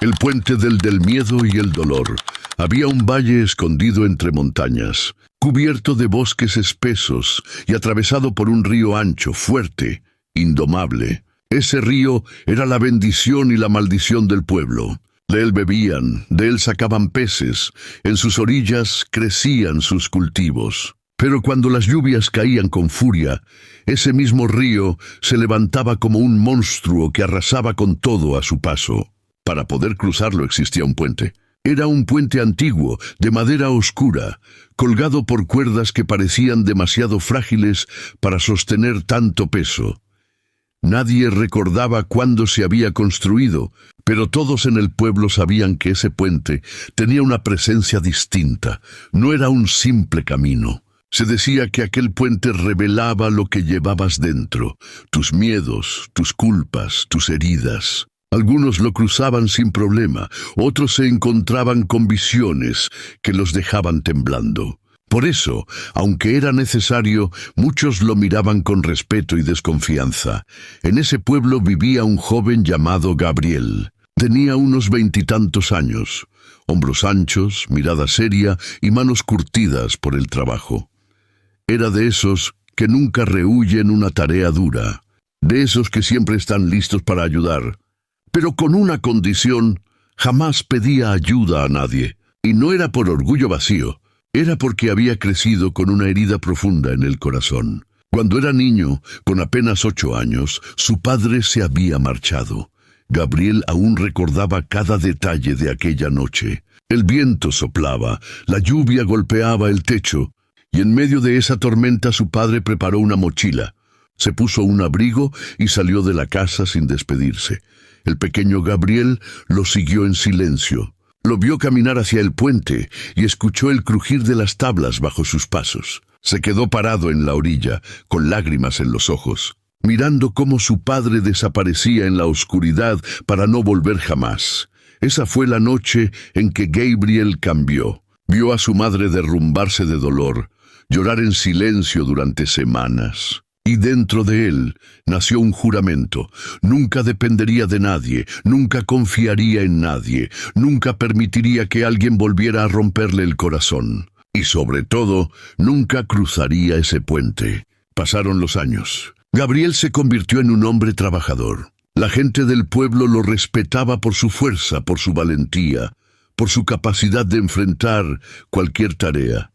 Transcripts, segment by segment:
El puente del miedo y el dolor. Había un valle escondido entre montañas, cubierto de bosques espesos y atravesado por un río ancho, fuerte, indomable. Ese río era la bendición y la maldición del pueblo. De él bebían, de él sacaban peces, en sus orillas crecían sus cultivos. Pero cuando las lluvias caían con furia, ese mismo río se levantaba como un monstruo que arrasaba con todo a su paso. Para poder cruzarlo existía un puente. Era un puente antiguo, de madera oscura, colgado por cuerdas que parecían demasiado frágiles para sostener tanto peso. Nadie recordaba cuándo se había construido, pero todos en el pueblo sabían que ese puente tenía una presencia distinta. No era un simple camino. Se decía que aquel puente revelaba lo que llevabas dentro, tus miedos, tus culpas, tus heridas. Algunos lo cruzaban sin problema, otros se encontraban con visiones que los dejaban temblando. Por eso, aunque era necesario, muchos lo miraban con respeto y desconfianza. En ese pueblo vivía un joven llamado Gabriel. Tenía unos 20 y tantos años, hombros anchos, mirada seria y manos curtidas por el trabajo. Era de esos que nunca rehúyen una tarea dura, de esos que siempre están listos para ayudar. Pero con una condición: jamás pedía ayuda a nadie. Y no era por orgullo vacío, era porque había crecido con una herida profunda en el corazón. Cuando era niño, con apenas 8 años, su padre se había marchado. Gabriel aún recordaba cada detalle de aquella noche. El viento soplaba, la lluvia golpeaba el techo, y en medio de esa tormenta su padre preparó una mochila. Se puso un abrigo y salió de la casa sin despedirse. El pequeño Gabriel lo siguió en silencio. Lo vio caminar hacia el puente y escuchó el crujir de las tablas bajo sus pasos. Se quedó parado en la orilla, con lágrimas en los ojos, mirando cómo su padre desaparecía en la oscuridad para no volver jamás. Esa fue la noche en que Gabriel cambió. Vio a su madre derrumbarse de dolor, llorar en silencio durante semanas. Y dentro de él nació un juramento: nunca dependería de nadie, nunca confiaría en nadie, nunca permitiría que alguien volviera a romperle el corazón. Y sobre todo, nunca cruzaría ese puente. Pasaron los años. Gabriel se convirtió en un hombre trabajador. La gente del pueblo lo respetaba por su fuerza, por su valentía, por su capacidad de enfrentar cualquier tarea.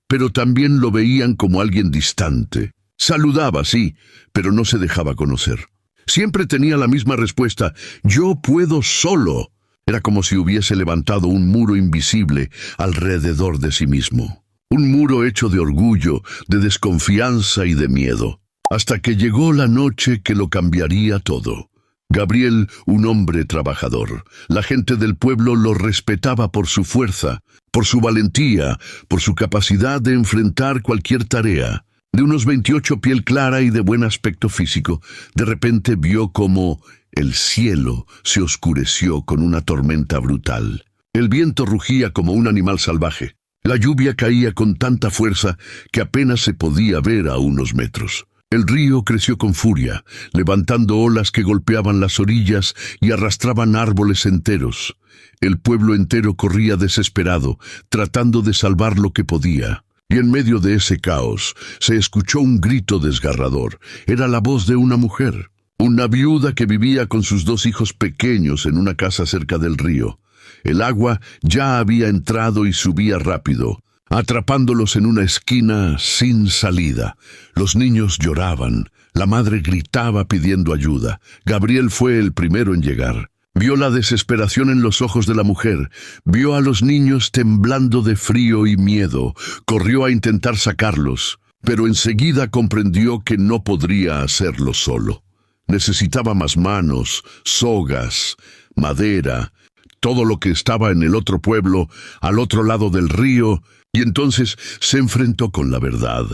Pero también lo veían como alguien distante. Saludaba, sí, pero no se dejaba conocer. Siempre tenía la misma respuesta: yo puedo solo. Era como si hubiese levantado un muro invisible alrededor de sí mismo. Un muro hecho de orgullo, de desconfianza y de miedo. Hasta que llegó la noche que lo cambiaría todo. Gabriel, un hombre trabajador. La gente del pueblo lo respetaba por su fuerza, por su valentía, por su capacidad de enfrentar cualquier tarea. De unos 28, piel clara y de buen aspecto físico, de repente vio cómo el cielo se oscureció con una tormenta brutal. El viento rugía como un animal salvaje. La lluvia caía con tanta fuerza que apenas se podía ver a unos metros. El río creció con furia, levantando olas que golpeaban las orillas y arrastraban árboles enteros. El pueblo entero corría desesperado, tratando de salvar lo que podía. Y en medio de ese caos se escuchó un grito desgarrador. Era la voz de una mujer, una viuda que vivía con sus 2 hijos pequeños en una casa cerca del río. El agua ya había entrado y subía rápido, atrapándolos en una esquina sin salida. Los niños lloraban, la madre gritaba pidiendo ayuda. Gabriel fue el primero en llegar. Vio la desesperación en los ojos de la mujer, vio a los niños temblando de frío y miedo, corrió a intentar sacarlos, pero enseguida comprendió que no podría hacerlo solo. Necesitaba más manos, sogas, madera, todo lo que estaba en el otro pueblo, al otro lado del río, y entonces se enfrentó con la verdad.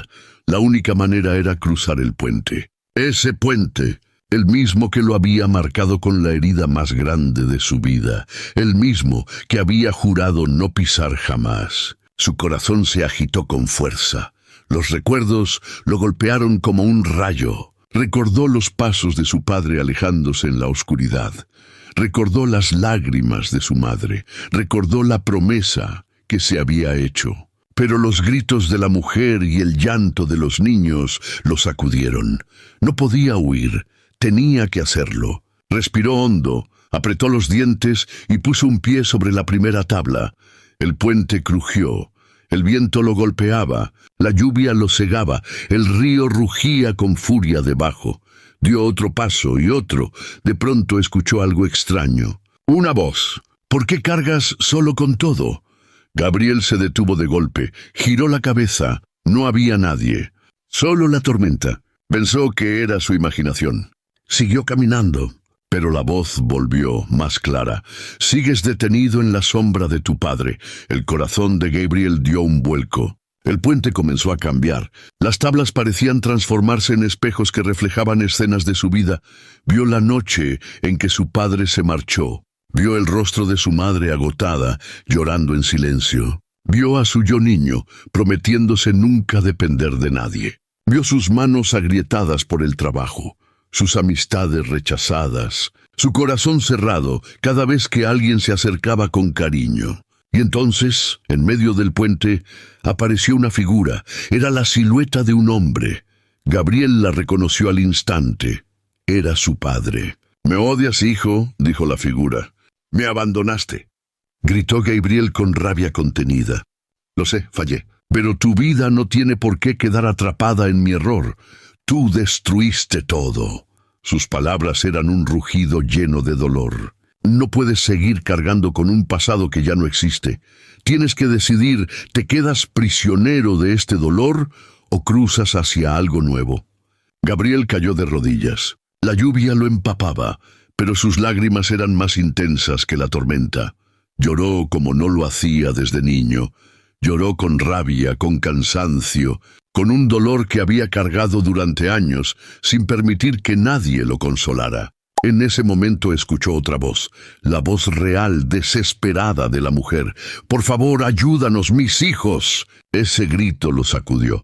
La única manera era cruzar el puente. Ese puente, el mismo que lo había marcado con la herida más grande de su vida, el mismo que había jurado no pisar jamás. Su corazón se agitó con fuerza. Los recuerdos lo golpearon como un rayo. Recordó los pasos de su padre alejándose en la oscuridad. Recordó las lágrimas de su madre, recordó la promesa que se había hecho. Pero los gritos de la mujer y el llanto de los niños lo sacudieron. No podía huir, tenía que hacerlo. Respiró hondo, apretó los dientes y puso un pie sobre la primera tabla. El puente crujió, el viento lo golpeaba, la lluvia lo cegaba, el río rugía con furia debajo. Dio otro paso y otro. De pronto escuchó algo extraño. Una voz. ¿Por qué cargas solo con todo? Gabriel se detuvo de golpe, giró la cabeza. No había nadie. Solo la tormenta. Pensó que era su imaginación. Siguió caminando, pero la voz volvió más clara. Sigues detenido en la sombra de tu padre. El corazón de Gabriel dio un vuelco. El puente comenzó a cambiar. Las tablas parecían transformarse en espejos que reflejaban escenas de su vida. Vio la noche en que su padre se marchó. Vio el rostro de su madre agotada, llorando en silencio. Vio a su yo niño, prometiéndose nunca depender de nadie. Vio sus manos agrietadas por el trabajo, sus amistades rechazadas, su corazón cerrado cada vez que alguien se acercaba con cariño. Y entonces, en medio del puente, apareció una figura. Era la silueta de un hombre. Gabriel la reconoció al instante. Era su padre. «¿Me odias, hijo?», dijo la figura. «Me abandonaste», gritó Gabriel con rabia contenida. «Lo sé, fallé. Pero tu vida no tiene por qué quedar atrapada en mi error. Tú destruiste todo». Sus palabras eran un rugido lleno de dolor. No puedes seguir cargando con un pasado que ya no existe. Tienes que decidir, ¿te quedas prisionero de este dolor o cruzas hacia algo nuevo? Gabriel cayó de rodillas. La lluvia lo empapaba, pero sus lágrimas eran más intensas que la tormenta. Lloró como no lo hacía desde niño. Lloró con rabia, con cansancio, con un dolor que había cargado durante años, sin permitir que nadie lo consolara. En ese momento escuchó otra voz, la voz real, desesperada de la mujer. «Por favor, ayúdanos, mis hijos». Ese grito lo sacudió.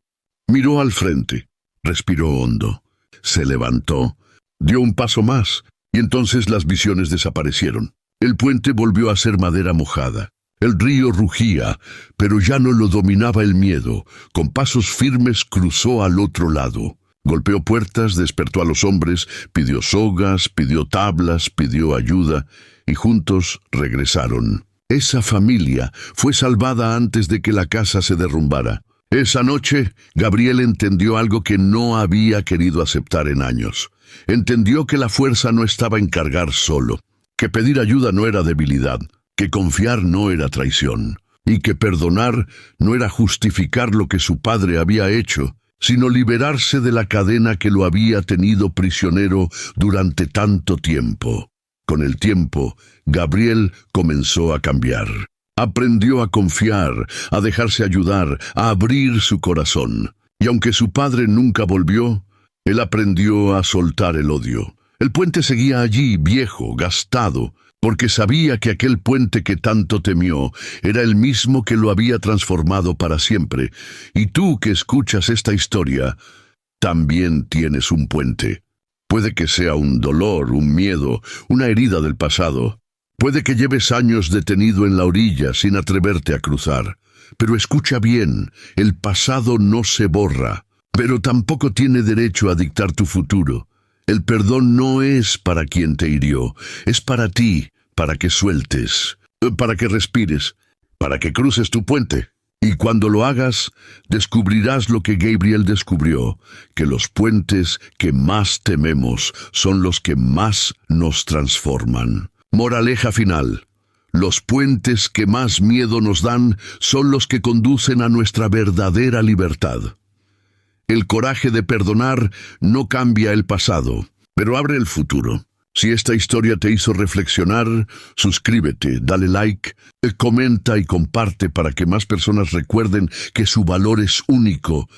Miró al frente, respiró hondo, se levantó, dio un paso más, y entonces las visiones desaparecieron. El puente volvió a ser madera mojada. El río rugía, pero ya no lo dominaba el miedo. Con pasos firmes cruzó al otro lado. Golpeó puertas, despertó a los hombres, pidió sogas, pidió tablas, pidió ayuda, y juntos regresaron. Esa familia fue salvada antes de que la casa se derrumbara. Esa noche, Gabriel entendió algo que no había querido aceptar en años. Entendió que la fuerza no estaba en cargar solo, que pedir ayuda no era debilidad, que confiar no era traición, y que perdonar no era justificar lo que su padre había hecho, sino liberarse de la cadena que lo había tenido prisionero durante tanto tiempo. Con el tiempo, Gabriel comenzó a cambiar. Aprendió a confiar, a dejarse ayudar, a abrir su corazón. Y aunque su padre nunca volvió, él aprendió a soltar el odio. El puente seguía allí, viejo, gastado, porque sabía que aquel puente que tanto temió era el mismo que lo había transformado para siempre. Y tú que escuchas esta historia, también tienes un puente. Puede que sea un dolor, un miedo, una herida del pasado. Puede que lleves años detenido en la orilla sin atreverte a cruzar. Pero escucha bien, el pasado no se borra, pero tampoco tiene derecho a dictar tu futuro. El perdón no es para quien te hirió, es para ti, para que sueltes, para que respires, para que cruces tu puente. Y cuando lo hagas, descubrirás lo que Gabriel descubrió, que los puentes que más tememos son los que más nos transforman. Moraleja final. Los puentes que más miedo nos dan son los que conducen a nuestra verdadera libertad. El coraje de perdonar no cambia el pasado, pero abre el futuro. Si esta historia te hizo reflexionar, suscríbete, dale like, comenta y comparte para que más personas recuerden que su valor es único